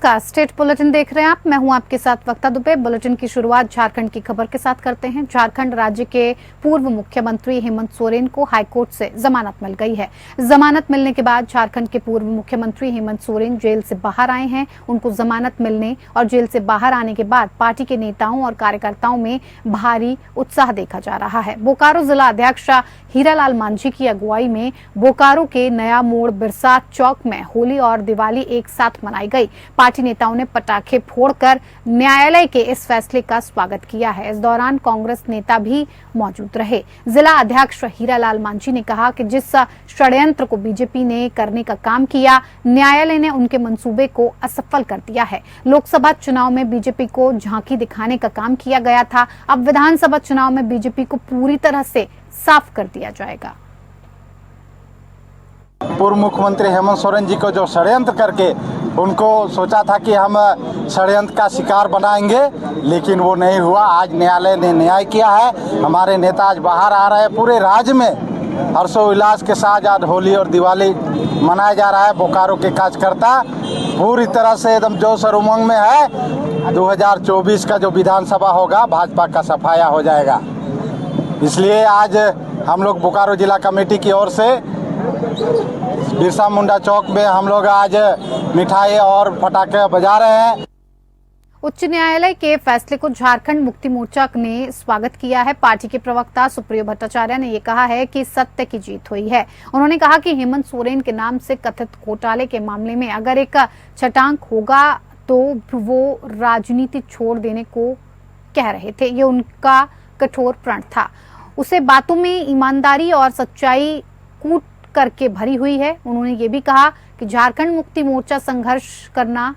नमस्कार, state bulletin देख रहे हैं आप। मैं हूं आपके साथ वक्ता दुबे। बुलेटिन की शुरुआत झारखंड की खबर के साथ करते हैं। झारखंड राज्य के पूर्व मुख्यमंत्री हेमंत सोरेन को हाईकोर्ट से जमानत मिल गई है। जमानत मिलने के बाद झारखंड के पूर्व मुख्यमंत्री हेमंत सोरेन जेल से बाहर आए हैं। उनको जमानत मिलने और जेल से बाहर आने के बाद पार्टी के नेताओं और कार्यकर्ताओं में भारी उत्साह देखा जा रहा है। बोकारो जिला अध्यक्ष हीरालाल मांझी की अगुवाई में बोकारो के नया मोड़ बिरसा चौक में होली और दिवाली एक साथ मनाई गई। पार्टी नेताओं ने पटाखे फोड़कर न्यायालय के इस फैसले का स्वागत किया है। इस दौरान कांग्रेस नेता भी मौजूद रहे। जिला अध्यक्ष हीरालाल मांझी ने कहा कि जिस षड्यंत्र को बीजेपी ने करने का काम किया, न्यायालय ने उनके मंसूबे को असफल कर दिया है। लोकसभा चुनाव में बीजेपी को झांकी दिखाने का काम किया गया था। अब विधानसभा चुनाव में बीजेपी को पूरी तरह से साफ कर दिया जाएगा। पूर्व मुख्यमंत्री हेमंत सोरेन जी को जो षड्यंत्र करके उनको सोचा था कि हम षड्यंत्र का शिकार बनाएंगे, लेकिन वो नहीं हुआ। आज न्यायालय ने न्याय किया है। हमारे नेता आज बाहर आ रहे हैं। पूरे राज्य में हर्षोल्लास के साथ आज होली और दिवाली मनाया जा रहा है। बोकारो के कार्यकर्ता पूरी तरह से एकदम जोश और उमंग में है। 2024 का जो विधानसभा होगा, भाजपा का सफाया हो जाएगा। इसलिए आज हम लोग बोकारो जिला कमेटी की ओर से बिरसा मुंडा चौक में हम लोग आज मिठाई और पटाखे बजा रहे हैं। उच्च न्यायालय के फैसले को झारखंड मुक्ति मोर्चा ने स्वागत किया है। पार्टी के प्रवक्ता सुप्रियो भट्टाचार्य ने यह कहा है कि सत्य की जीत हुई है। उन्होंने कहा कि हेमंत सोरेन के नाम से कथित घोटाले के मामले में अगर एक छटांक होगा तो वो राजनीति छोड़ देने को कह रहे थे। ये उनका कठोर प्रण था। उसे बातों में ईमानदारी और सच्चाई कूट करके भरी हुई है। उन्होंने ये भी कहा कि झारखंड मुक्ति मोर्चा संघर्ष करना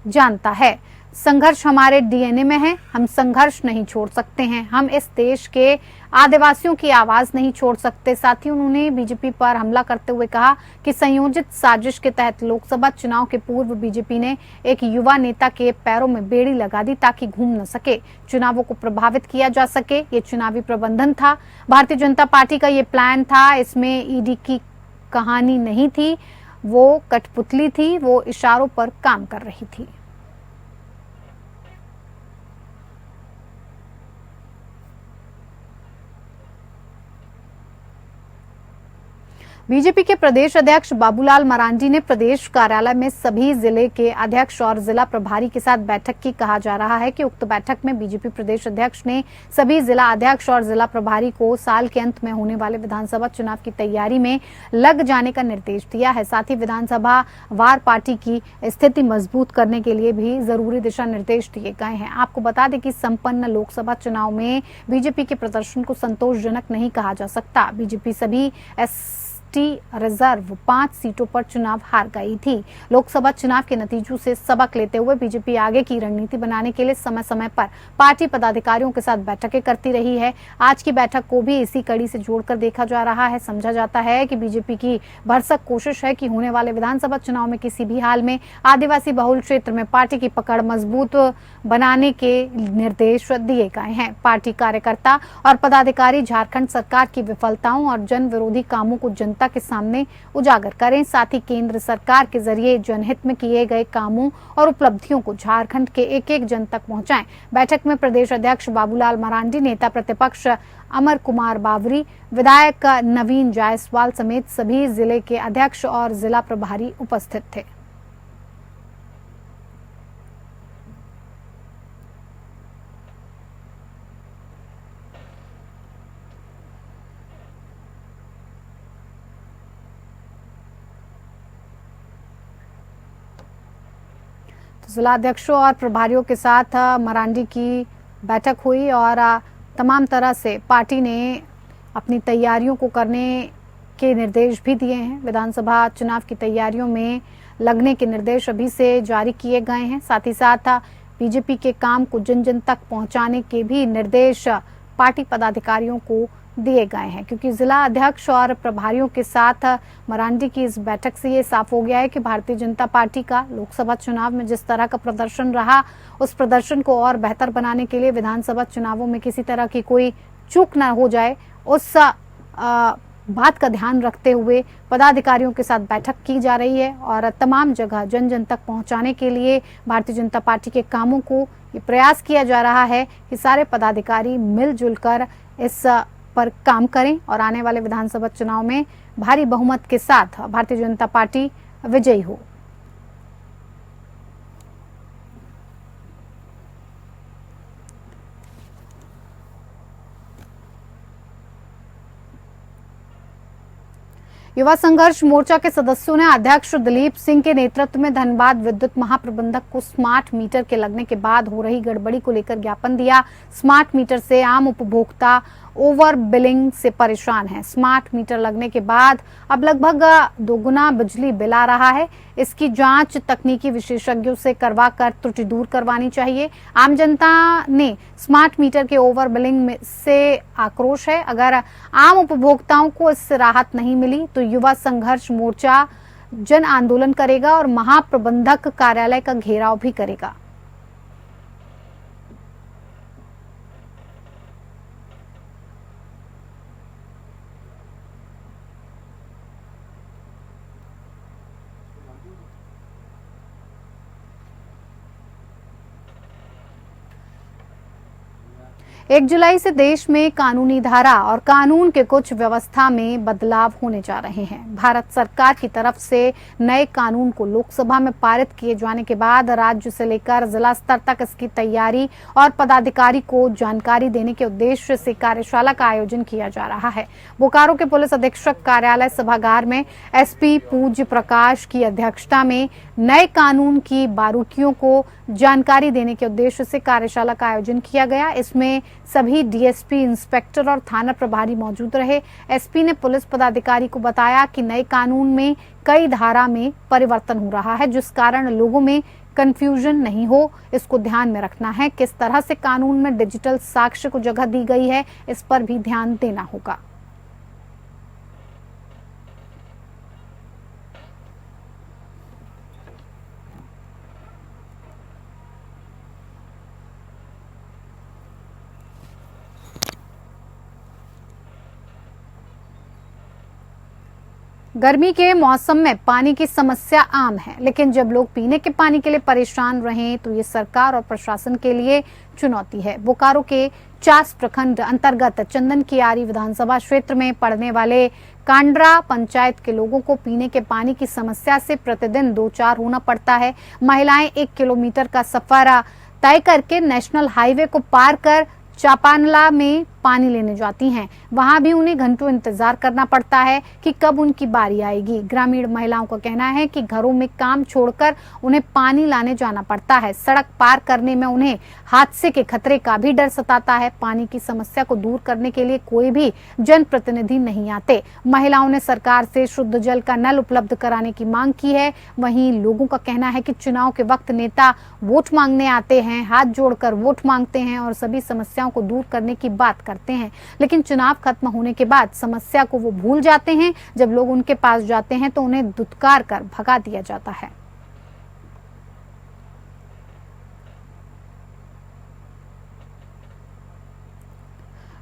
जानता है। संघर्ष हमारे डीएनए में है। हम संघर्ष नहीं छोड़ सकते हैं। हम इस देश के आदिवासियों की आवाज नहीं छोड़ सकते। साथ ही उन्होंने बीजेपी पर हमला करते हुए कहा कि संयोजित साजिश के तहत लोकसभा चुनाव के पूर्व बीजेपी ने एक युवा नेता के पैरों में बेड़ी लगा दी ताकि घूम न सके, चुनावों को प्रभावित किया जा सके। ये चुनावी प्रबंधन था। भारतीय जनता पार्टी का ये प्लान था। इसमें ईडी की कहानी नहीं थी। वो कठपुतली थी। वो इशारों पर काम कर रही थी। बीजेपी के प्रदेश अध्यक्ष बाबूलाल मरांडी ने प्रदेश कार्यालय में सभी जिले के अध्यक्ष और जिला प्रभारी के साथ बैठक की। कहा जा रहा है कि उक्त बैठक में बीजेपी प्रदेश अध्यक्ष ने सभी जिला अध्यक्ष और जिला प्रभारी को साल के अंत में होने वाले विधानसभा चुनाव की तैयारी में लग जाने का निर्देश दिया है। साथ ही विधानसभा वार पार्टी की स्थिति मजबूत करने के लिए भी जरूरी दिशा निर्देश दिए गए हैं। आपको बता दें कि संपन्न लोकसभा चुनाव में बीजेपी के प्रदर्शन को संतोषजनक नहीं कहा जा सकता। बीजेपी सभी रिजर्व 5 सीटों पर चुनाव हार गई थी। लोकसभा चुनाव के नतीजों से सबक लेते हुए बीजेपी आगे की रणनीति बनाने के लिए समय समय पर पार्टी पदाधिकारियों के साथ बैठकें करती रही है। आज की बैठक को भी इसी कड़ी से जोड़कर देखा जा रहा है। समझा जाता है कि बीजेपी की भरसक कोशिश है कि होने वाले विधानसभा चुनाव में किसी भी हाल में आदिवासी बहुल क्षेत्र में पार्टी की पकड़ मजबूत बनाने के निर्देश दिए गए हैं। पार्टी कार्यकर्ता और पदाधिकारी झारखंड सरकार की विफलताओं और जन विरोधी कामों को जनता के सामने उजागर करें। साथ ही केंद्र सरकार के जरिए जनहित में किए गए कामों और उपलब्धियों को झारखंड के एक एक जन तक पहुंचाएं। बैठक में प्रदेश अध्यक्ष बाबूलाल मरांडी, नेता प्रतिपक्ष अमर कुमार बावरी, विधायक नवीन जायसवाल समेत सभी जिले के अध्यक्ष और जिला प्रभारी उपस्थित थे। जिला अध्यक्षों और प्रभारियों के साथ मरांडी की बैठक हुई और तमाम तरह से पार्टी ने अपनी तैयारियों को करने के निर्देश भी दिए हैं। विधानसभा चुनाव की तैयारियों में लगने के निर्देश अभी से जारी किए गए हैं। साथ ही साथ बीजेपी के काम को जन जन तक पहुंचाने के भी निर्देश पार्टी पदाधिकारियों को दिए गए हैं, क्योंकि जिला अध्यक्ष और प्रभारियों के साथ मरांडी की इस बैठक से ये साफ हो गया है कि भारतीय जनता पार्टी का लोकसभा चुनाव में जिस तरह का प्रदर्शन रहा, उस प्रदर्शन को और बेहतर बनाने के लिए विधानसभा चुनावों में किसी तरह की कोई चूक ना हो जाए, उस बात का ध्यान रखते हुए पदाधिकारियों के साथ बैठक की जा रही है और तमाम जगह जन जन तक पहुंचाने के लिए भारतीय जनता पार्टी के कामों को ये प्रयास किया जा रहा है कि सारे पदाधिकारी मिलजुल कर इस पर काम करें और आने वाले विधानसभा चुनाव में भारी बहुमत के साथ भारतीय जनता पार्टी विजयी हो। युवा संघर्ष मोर्चा के सदस्यों ने अध्यक्ष दिलीप सिंह के नेतृत्व में धनबाद विद्युत महाप्रबंधक को स्मार्ट मीटर के लगने के बाद हो रही गड़बड़ी को लेकर ज्ञापन दिया। स्मार्ट मीटर से आम उपभोक्ता ओवर बिलिंग से परेशान है। स्मार्ट मीटर लगने के बाद अब लगभग 2 गुना बिजली बिल आ रहा है। इसकी जांच तकनीकी विशेषज्ञों से करवाकर त्रुटि दूर करवानी चाहिए। आम जनता ने स्मार्ट मीटर के ओवर बिलिंग से आक्रोश है। अगर आम उपभोक्ताओं को इससे राहत नहीं मिली तो युवा संघर्ष मोर्चा जन आंदोलन करेगा और महाप्रबंधक कार्यालय का घेराव भी करेगा। एक जुलाई से देश में कानूनी धारा और कानून के कुछ व्यवस्था में बदलाव होने जा रहे हैं। भारत सरकार की तरफ से नए कानून को लोकसभा में पारित किए जाने के बाद राज्य से लेकर जिला स्तर तक इसकी तैयारी और पदाधिकारी को जानकारी देने के उद्देश्य से कार्यशाला का आयोजन किया जा रहा है। बोकारो के पुलिस अधीक्षक कार्यालय सभागार में एसपी पूज्य प्रकाश की अध्यक्षता में नए कानून की बारीकियों को जानकारी देने के उद्देश्य से कार्यशाला का आयोजन किया गया। इसमें सभी डीएसपी, इंस्पेक्टर और थाना प्रभारी मौजूद रहे। एसपी ने पुलिस पदाधिकारी को बताया कि नए कानून में कई धारा में परिवर्तन हो रहा है, जिस कारण लोगों में कंफ्यूजन नहीं हो, इसको ध्यान में रखना है। किस तरह से कानून में डिजिटल साक्ष्य को जगह दी गई है, इस पर भी ध्यान देना होगा। गर्मी के मौसम में पानी की समस्या आम है, लेकिन जब लोग पीने के पानी के लिए परेशान रहें तो ये सरकार और प्रशासन के लिए चुनौती है। बोकारो के चास प्रखंड अंतर्गत चंदन कियारी विधानसभा क्षेत्र में पड़ने वाले कांड्रा पंचायत के लोगों को पीने के पानी की समस्या से प्रतिदिन 2-4 होना पड़ता है। महिलाएं 1 किलोमीटर का सफर तय करके नेशनल हाईवे को पार कर चापानला में पानी लेने जाती हैं। वहां भी उन्हें घंटों इंतजार करना पड़ता है कि कब उनकी बारी आएगी। ग्रामीण महिलाओं का कहना है कि घरों में काम छोड़कर उन्हें पानी लाने जाना पड़ता है। सड़क पार करने में उन्हें हादसे के खतरे का भी डर सताता है। पानी की समस्या को दूर करने के लिए कोई भी जनप्रतिनिधि नहीं आते। महिलाओं ने सरकार से शुद्ध जल का नल उपलब्ध कराने की मांग की है। वहीं लोगों का कहना है कि चुनाव के वक्त नेता वोट मांगने आते हैं, हाथ जोड़कर वोट मांगते हैं और सभी समस्याओं को दूर करने की बात करते हैं, लेकिन चुनाव खत्म होने के बाद समस्या को वो भूल जाते हैं। जब लोग उनके पास जाते हैं तो उन्हें दुत्कार कर भगा दिया जाता है।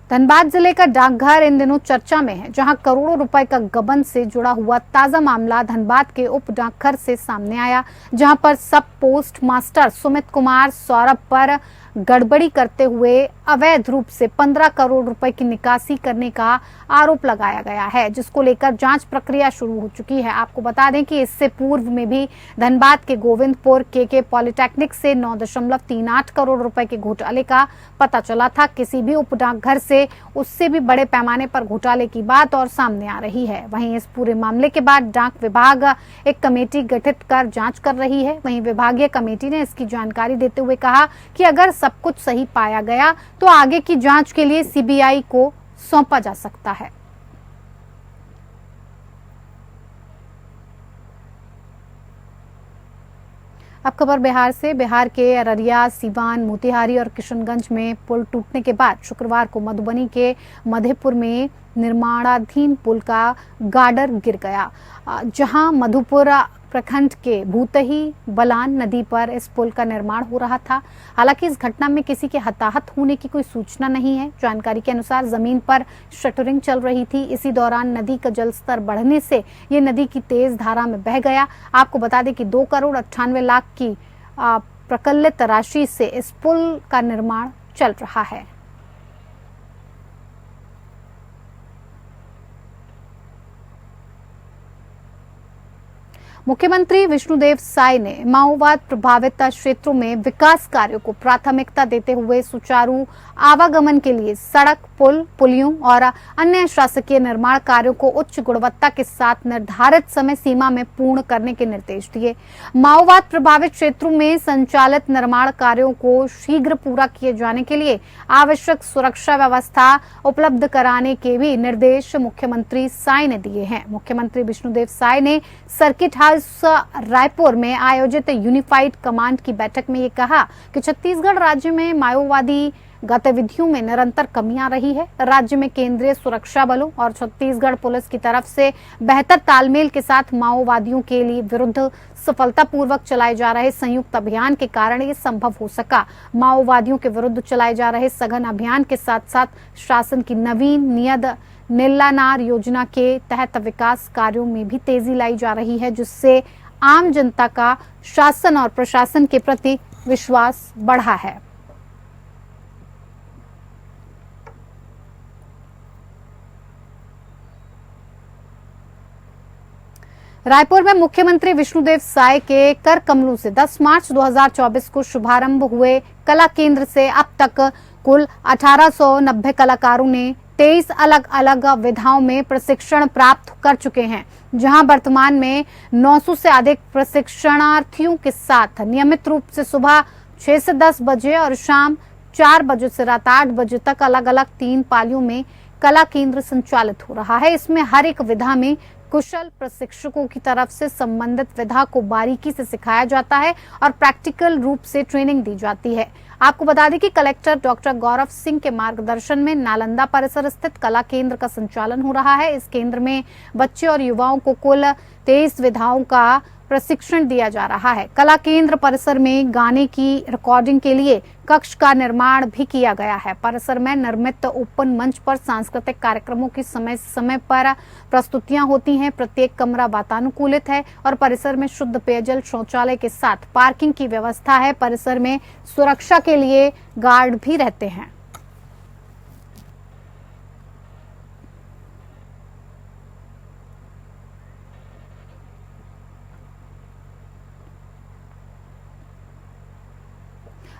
धनबाद जिले का डाकघर इन दिनों चर्चा में है, जहां करोड़ों रुपए का गबन से जुड़ा हुआ ताजा मामला धनबाद के उप डाकघर से सामने आया, जहां पर सब पोस्ट मास्टर सुमित कुमार सौरभ पर गड़बड़ी करते हुए अवैध रूप से 15 करोड़ रुपए की निकासी करने का आरोप लगाया गया है, जिसको लेकर जांच प्रक्रिया शुरू हो चुकी है। आपको बता दें कि इससे पूर्व में भी धनबाद के गोविंदपुर के पॉलिटेक्निक से 9.38 करोड़ रुपए के घोटाले का पता चला था। किसी भी उप डाकघर से उससे भी बड़े पैमाने पर घोटाले की बात और सामने आ रही है। वहीं इस पूरे मामले के बाद डाक विभाग एक कमेटी गठित कर जांच कर रही है। वहीं विभागीय कमेटी ने इसकी जानकारी देते हुए कहा कि अगर सब कुछ सही पाया गया तो आगे की जांच के लिए सीबीआई को सौंपा जा सकता है। अब खबर बिहार से। बिहार के अररिया, सीवान, मोतिहारी और किशनगंज में पुल टूटने के बाद शुक्रवार को मधुबनी के मधेपुर में निर्माणाधीन पुल का गार्डर गिर गया, जहां मधुपुर प्रखंड के भूतही बलान नदी पर इस पुल का निर्माण हो रहा था। हालांकि इस घटना में किसी के हताहत होने की कोई सूचना नहीं है। जानकारी के अनुसार जमीन पर शटरिंग चल रही थी। इसी दौरान नदी का जलस्तर बढ़ने से ये नदी की तेज धारा में बह गया। आपको बता दें कि 2,98,00,000 की प्रकलित राशि से इस पुल का निर्माण चल रहा है। मुख्यमंत्री विष्णुदेव साय ने माओवाद प्रभावित क्षेत्रों में विकास कार्यों को प्राथमिकता देते हुए सुचारू आवागमन के लिए सड़क, पुल, पुलियों और अन्य शासकीय निर्माण कार्यों को उच्च गुणवत्ता के साथ निर्धारित समय सीमा में पूर्ण करने के निर्देश दिए। माओवाद प्रभावित क्षेत्रों में संचालित निर्माण कार्यों को शीघ्र पूरा किए जाने के लिए आवश्यक सुरक्षा व्यवस्था उपलब्ध कराने के भी निर्देश मुख्यमंत्री साय ने दिए हैं। मुख्यमंत्री विष्णुदेव साय ने सर्किट हाउस रायपुर में आयोजित यूनिफाइड कमांड की बैठक में ये कहा कि छत्तीसगढ़ राज्य में माओवादी गतिविधियों में निरंतर कमी आ रही है। राज्य में केंद्रीय सुरक्षा बलों और छत्तीसगढ़ पुलिस की तरफ से बेहतर तालमेल के साथ माओवादियों के लिए विरुद्ध सफलतापूर्वक चलाए जा रहे संयुक्त अभियान के कारण ये संभव हो सका। माओवादियों के विरुद्ध चलाए जा रहे सघन अभियान के साथ साथ शासन की नवीन नियत नीलानार योजना के तहत विकास कार्यों में भी तेजी लाई जा रही है, जिससे आम जनता का शासन और प्रशासन के प्रति विश्वास बढ़ा है। रायपुर में मुख्यमंत्री विष्णुदेव साय के कर कमलों से 10 मार्च 2024 को शुभारंभ हुए कला केंद्र से अब तक कुल 1890 कलाकारों ने 23 अलग अलग विधाओं में प्रशिक्षण प्राप्त कर चुके हैं, जहां वर्तमान में 900 से अधिक प्रशिक्षणार्थियों के साथ नियमित रूप से सुबह 6 से 10 बजे और शाम 4 बजे से रात 8 बजे तक अलग अलग 3 पालियों में कला केंद्र संचालित हो रहा है। इसमें हर एक विधा में कुशल प्रशिक्षकों की तरफ से संबंधित विधा को बारीकी से सिखाया जाता है और प्रैक्टिकल रूप से ट्रेनिंग दी जाती है। आपको बता दें कि कलेक्टर डॉक्टर गौरव सिंह के मार्गदर्शन में नालंदा परिसर स्थित कला केंद्र का संचालन हो रहा है। इस केंद्र में बच्चे और युवाओं को कुल 23 विधाओं का प्रशिक्षण दिया जा रहा है। कला केंद्र परिसर में गाने की रिकॉर्डिंग के लिए कक्ष का निर्माण भी किया गया है। परिसर में निर्मित ओपन मंच पर सांस्कृतिक कार्यक्रमों की समय समय पर प्रस्तुतियां होती हैं। प्रत्येक कमरा वातानुकूलित है और परिसर में शुद्ध पेयजल, शौचालय के साथ पार्किंग की व्यवस्था है। परिसर में सुरक्षा के लिए गार्ड भी रहते हैं।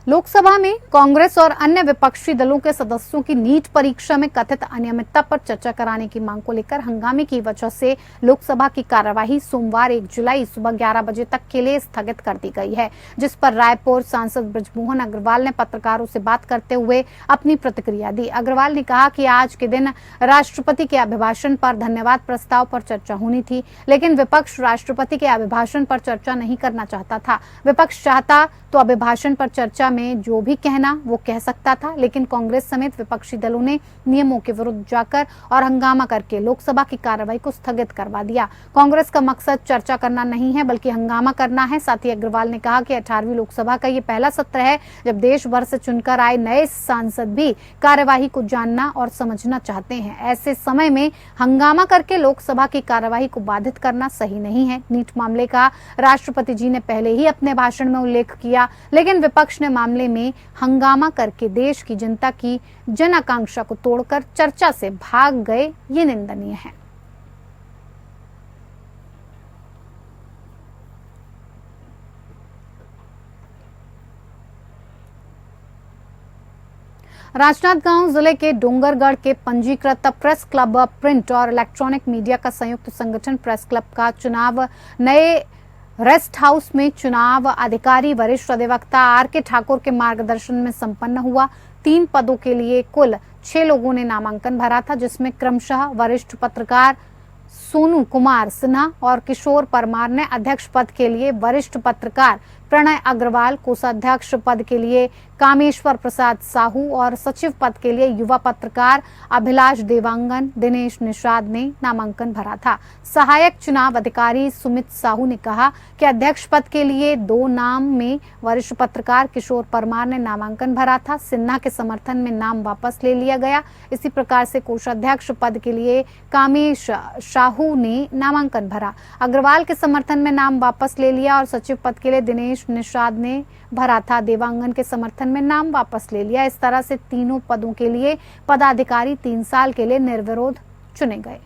लोकसभा में कांग्रेस और अन्य विपक्षी दलों के सदस्यों की नीट परीक्षा में कथित अनियमितता पर चर्चा कराने की मांग को लेकर हंगामे की वजह से लोकसभा की कार्यवाही सोमवार 1 जुलाई सुबह 11 बजे तक के लिए स्थगित कर दी गई है, जिस पर रायपुर सांसद बृजमोहन अग्रवाल ने पत्रकारों से बात करते हुए अपनी प्रतिक्रिया दी। अग्रवाल ने कहा कि आज के दिन राष्ट्रपति के अभिभाषण पर धन्यवाद प्रस्ताव पर चर्चा होनी थी, लेकिन विपक्ष राष्ट्रपति के अभिभाषण पर चर्चा नहीं करना चाहता था। विपक्ष चाहता तो अभिभाषण पर चर्चा में जो भी कहना वो कह सकता था, लेकिन कांग्रेस समेत विपक्षी दलों ने नियमों के विरुद्ध जाकर और हंगामा करके लोकसभा की कार्रवाई को स्थगित करवा दिया। कांग्रेस का मकसद चर्चा करना नहीं है बल्कि हंगामा करना है। साथ ही अग्रवाल ने कहा कि 18वीं लोकसभा का ये पहला सत्र है जब देश भर से चुनकर आए नए सांसद भी कार्यवाही को जानना और समझना चाहते हैं। ऐसे समय में हंगामा करके लोकसभा की कार्यवाही को बाधित करना सही नहीं है। नीट मामले का राष्ट्रपति जी ने पहले ही अपने भाषण में उल्लेख किया, लेकिन विपक्ष ने मामले में हंगामा करके देश की जनता की जन आकांक्षा को तोड़कर चर्चा से भाग गए, ये निंदनीय है। राजनांदगांव जिले के डोंगरगढ़ के पंजीकृत प्रेस क्लब प्रिंट और इलेक्ट्रॉनिक मीडिया का संयुक्त संगठन प्रेस क्लब का चुनाव नए रेस्ट हाउस में चुनाव अधिकारी वरिष्ठ अधिवक्ता आर.के. ठाकुर के मार्गदर्शन में संपन्न हुआ। 3 पदों के लिए कुल 6 लोगों ने नामांकन भरा था, जिसमें क्रमशः वरिष्ठ पत्रकार सोनू कुमार सिन्हा और किशोर परमार ने अध्यक्ष पद के लिए, वरिष्ठ पत्रकार प्रणय अग्रवाल, कोषाध्यक्ष पद के लिए कामेश्वर प्रसाद साहू और सचिव पद के लिए युवा पत्रकार अभिलाष देवांगन, दिनेश निषाद ने नामांकन भरा था। सहायक चुनाव अधिकारी सुमित साहू ने कहा कि अध्यक्ष पद के लिए 2 नाम में वरिष्ठ पत्रकार किशोर परमार ने नामांकन भरा था। सिन्हा के समर्थन में नाम वापस ले लिया गया। इसी प्रकार से कोषाध्यक्ष पद के लिए कामेश साहू ने नामांकन भरा। अग्रवाल के समर्थन में नाम वापस ले लिया और सचिव पद के लिए दिनेश निषाद ने भरा था। देवांगन के समर्थन में नाम वापस ले लिया। इस तरह से तीनों पदों के लिए पदाधिकारी 3 साल के लिए निर्विरोध चुने गए।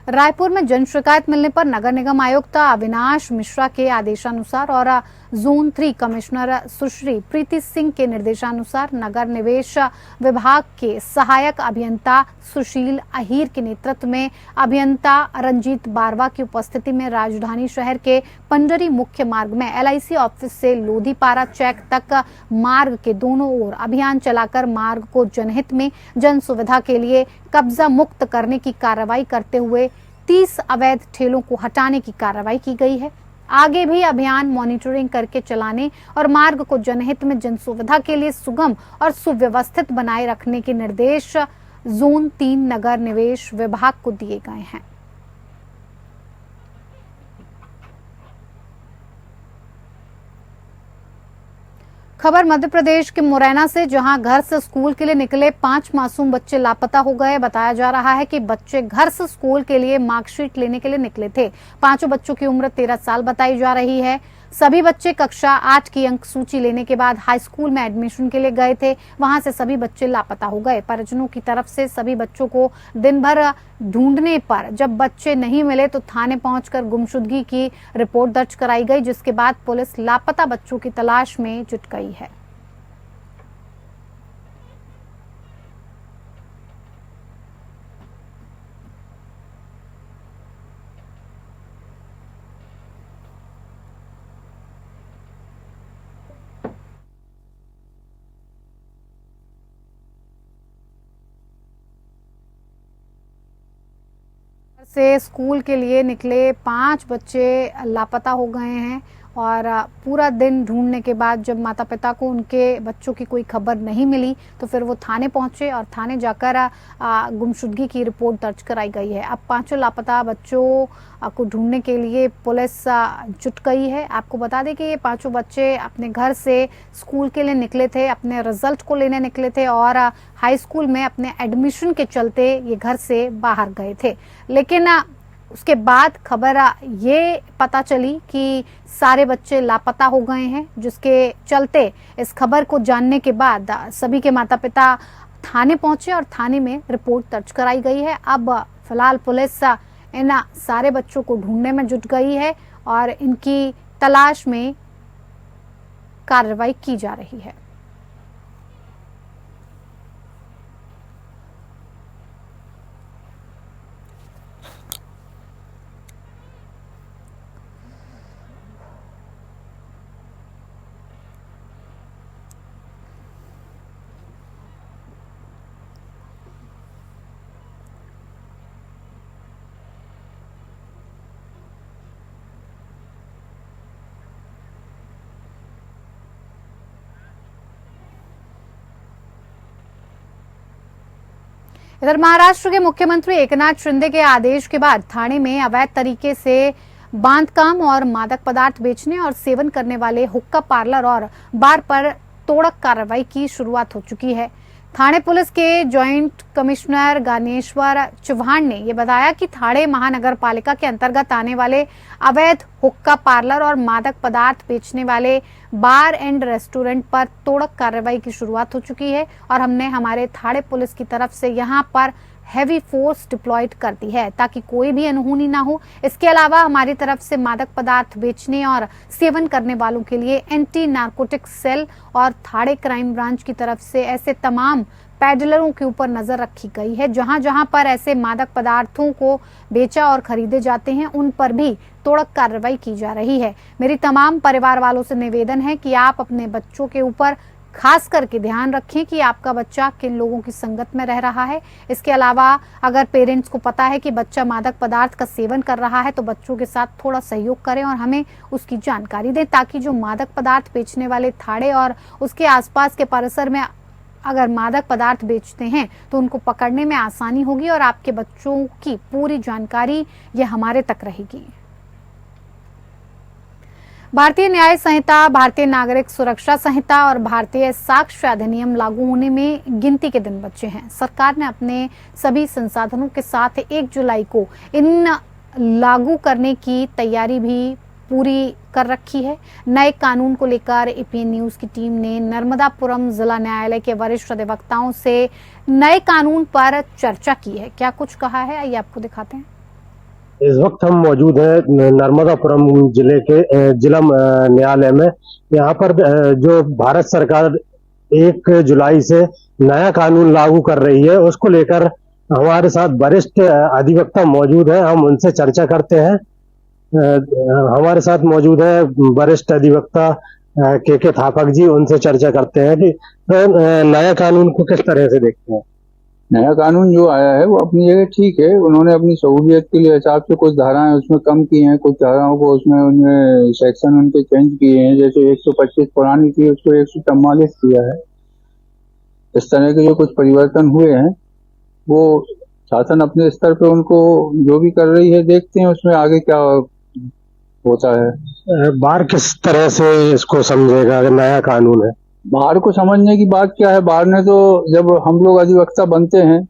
रायपुर में जन शिकायत मिलने पर नगर निगम आयुक्त अविनाश मिश्रा के आदेशानुसार और जोन 3 कमिश्नर सुश्री प्रीति सिंह के निर्देशानुसार नगर निवेश विभाग के सहायक अभियंता सुशील अहीर के नेतृत्व में अभियंता रंजीत बारवा की उपस्थिति में राजधानी शहर के पंडरी मुख्य मार्ग में LIC ऑफिस से लोधीपारा चेक तक मार्ग के दोनों ओर अभियान चलाकर मार्ग को जनहित में जन सुविधा के लिए कब्जा मुक्त करने की कार्रवाई करते हुए 30 अवैध ठेलों को हटाने की कार्रवाई की गई है। आगे भी अभियान मॉनिटरिंग करके चलाने और मार्ग को जनहित में जन सुविधा के लिए सुगम और सुव्यवस्थित बनाए रखने के निर्देश जोन 3 नगर निवेश विभाग को दिए गए हैं। खबर मध्य प्रदेश के मुरैना से, जहां घर से स्कूल के लिए निकले 5 मासूम बच्चे लापता हो गए। बताया जा रहा है कि बच्चे घर से स्कूल के लिए मार्कशीट लेने के लिए निकले थे। 5 बच्चों की उम्र 13 साल बताई जा रही है। सभी बच्चे कक्षा 8 की अंक सूची लेने के बाद हाई स्कूल में एडमिशन के लिए गए थे। वहां से सभी बच्चे लापता हो गए। परिजनों की तरफ से सभी बच्चों को दिन भर ढूंढने पर जब बच्चे नहीं मिले तो थाने पहुंचकर गुमशुदगी की रिपोर्ट दर्ज कराई गई, जिसके बाद पुलिस लापता बच्चों की तलाश में जुट गई है। से स्कूल के लिए निकले 5 बच्चे लापता हो गए हैं और पूरा दिन ढूंढने के बाद जब माता पिता को उनके बच्चों की कोई खबर नहीं मिली तो फिर वो थाने पहुंचे और थाने जाकर गुमशुदगी की रिपोर्ट दर्ज कराई गई है। अब 5 लापता बच्चों को ढूंढने के लिए पुलिस जुट गई है। आपको बता दें कि ये 5 बच्चे अपने घर से स्कूल के लिए निकले थे, अपने रिजल्ट को लेने निकले थे और हाई स्कूल में अपने एडमिशन के चलते ये घर से बाहर गए थे। लेकिन उसके बाद खबर ये पता चली कि सारे बच्चे लापता हो गए हैं, जिसके चलते इस खबर को जानने के बाद सभी के माता पिता थाने पहुंचे और थाने में रिपोर्ट दर्ज कराई गई है। अब फिलहाल पुलिस इन सारे बच्चों को ढूंढने में जुट गई है और इनकी तलाश में कार्रवाई की जा रही है। इधर महाराष्ट्र के मुख्यमंत्री एकनाथ शिंदे के आदेश के बाद थाने में अवैध तरीके से बांधकाम और मादक पदार्थ बेचने और सेवन करने वाले हुक्का पार्लर और बार पर तोड़क कार्रवाई की शुरुआत हो चुकी है। थाने पुलिस के जॉइंट कमिश्नर ज्ञानेश्वर चौहान ने यह बताया कि थाने महानगर पालिका के अंतर्गत आने वाले अवैध हुक्का पार्लर और मादक पदार्थ बेचने वाले बार एंड रेस्टोरेंट पर तोड़क कार्रवाई की शुरुआत हो चुकी है और हमने हमारे थाने पुलिस की तरफ से यहां पर हैवी फोर्स डिप्लॉयड कर दी है ताकि कोई भी अनहोनी ना हो। इसके अलावा हमारी तरफ से मादक पदार्थ बेचने और सेवन करने वालों के लिए एंटी नार्कोटिक सेल और थाने क्राइम ब्रांच की तरफ से ऐसे तमाम पैडलरों के ऊपर नजर रखी गई है। जहां जहां पर ऐसे मादक पदार्थों को बेचा और खरीदे जाते हैं उन पर भी तोड़क कार्रवाई की जा रही है। मेरी तमाम परिवार वालों से निवेदन है कि आप अपने बच्चों के ऊपर खास करके ध्यान रखें कि आपका बच्चा किन लोगों की संगत में रह रहा है। इसके अलावा अगर पेरेंट्स को पता है कि बच्चा मादक पदार्थ का सेवन कर रहा है तो बच्चों के साथ थोड़ा सहयोग करें और हमें उसकी जानकारी दें, ताकि जो मादक पदार्थ बेचने वाले थाड़े और उसके आसपास के परिसर में अगर मादक पदार्थ बेचते हैं तो उनको पकड़ने में आसानी होगी और आपके बच्चों की पूरी जानकारी ये हमारे तक रहेगी। भारतीय न्याय संहिता, भारतीय नागरिक सुरक्षा संहिता और भारतीय साक्ष्य अधिनियम लागू होने में गिनती के दिन बचे हैं। सरकार ने अपने सभी संसाधनों के साथ 1 जुलाई को इन लागू करने की तैयारी भी पूरी कर रखी है। नए कानून को लेकर एपीएन न्यूज की टीम ने नर्मदापुरम जिला न्यायालय के वरिष्ठ अधिवक्ताओं से नए कानून पर चर्चा की है। क्या कुछ कहा है, आइए आपको दिखाते हैं। इस वक्त हम मौजूद हैं नर्मदापुरम जिले के जिला न्यायालय में। यहाँ पर जो भारत सरकार 1 जुलाई से नया कानून लागू कर रही है उसको लेकर हमारे साथ वरिष्ठ अधिवक्ता मौजूद हैं, हम उनसे चर्चा करते हैं। हमारे साथ मौजूद है वरिष्ठ अधिवक्ता के थापक जी, उनसे चर्चा करते हैं कि नया कानून को किस तरह से देखते हैं। नया कानून जो आया है वो अपनी जगह ठीक है। उन्होंने अपनी सहूलियत के लिए हिसाब से कुछ धाराएं उसमें कम की हैं, कुछ धाराओं को उसमें उन्हें सेक्शन उनके चेंज किए हैं। जैसे 125 पुरानी थी उसको 144 किया है। इस तरह के जो कुछ परिवर्तन हुए हैं वो शासन अपने स्तर पे उनको जो भी कर रही है, देखते हैं उसमें आगे क्या होता है। बार किस तरह से इसको समझेगा अगर नया कानून है? बाहर को समझने की बात क्या है, बाहर ने तो जब हम लोग अधिवक्ता बनते हैं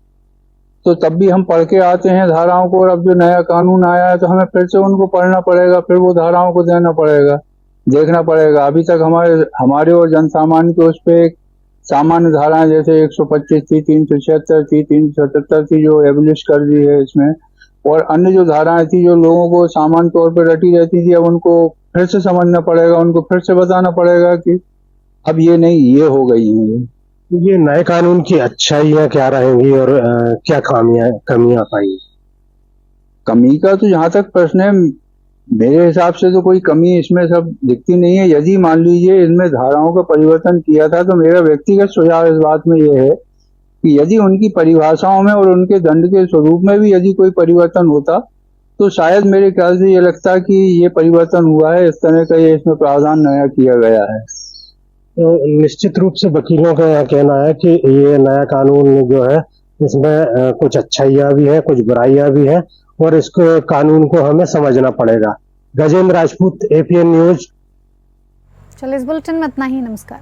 तो तब भी हम पढ़ के आते हैं धाराओं को, और अब जो नया कानून आया है तो हमें फिर से उनको पढ़ना पड़ेगा, फिर वो धाराओं को देना पड़ेगा, देखना पड़ेगा। अभी तक हमारे और जनसामान्य के उस पे एक सामान्य धाराएं जैसे 125 थी, 376 थी, 377 थी जो एबलिश कर दी है इसमें, और अन्य जो धाराएं थी जो लोगों को सामान्य तौर पर रटी रहती थी, अब उनको फिर से समझना पड़ेगा, उनको फिर से बताना पड़ेगा कि अब ये नहीं, ये हो गई है। ये नए कानून की अच्छाइयां क्या रहेंगी और क्या कमियां पाई? कमी का तो जहां तक प्रश्न है, मेरे हिसाब से तो कोई कमी इसमें सब दिखती नहीं है। यदि मान लीजिए इनमें धाराओं का परिवर्तन किया था तो मेरा व्यक्तिगत सुझाव इस बात में यह है कि यदि उनकी परिभाषाओं में और उनके दंड के स्वरूप में भी यदि कोई परिवर्तन होता तो शायद मेरे ख्याल से ये लगता कि ये परिवर्तन हुआ है, इस तरह का ये इसमें प्रावधान नया किया गया है। तो निश्चित रूप से वकीलों का यह कहना है कि ये नया कानून जो है इसमें कुछ अच्छाइयां भी है, कुछ बुराइयां भी है, और इसको कानून को हमें समझना पड़ेगा। Gajendra Rajput, APN news. चलिए इस बुलेटिन में इतना ही। नमस्कार।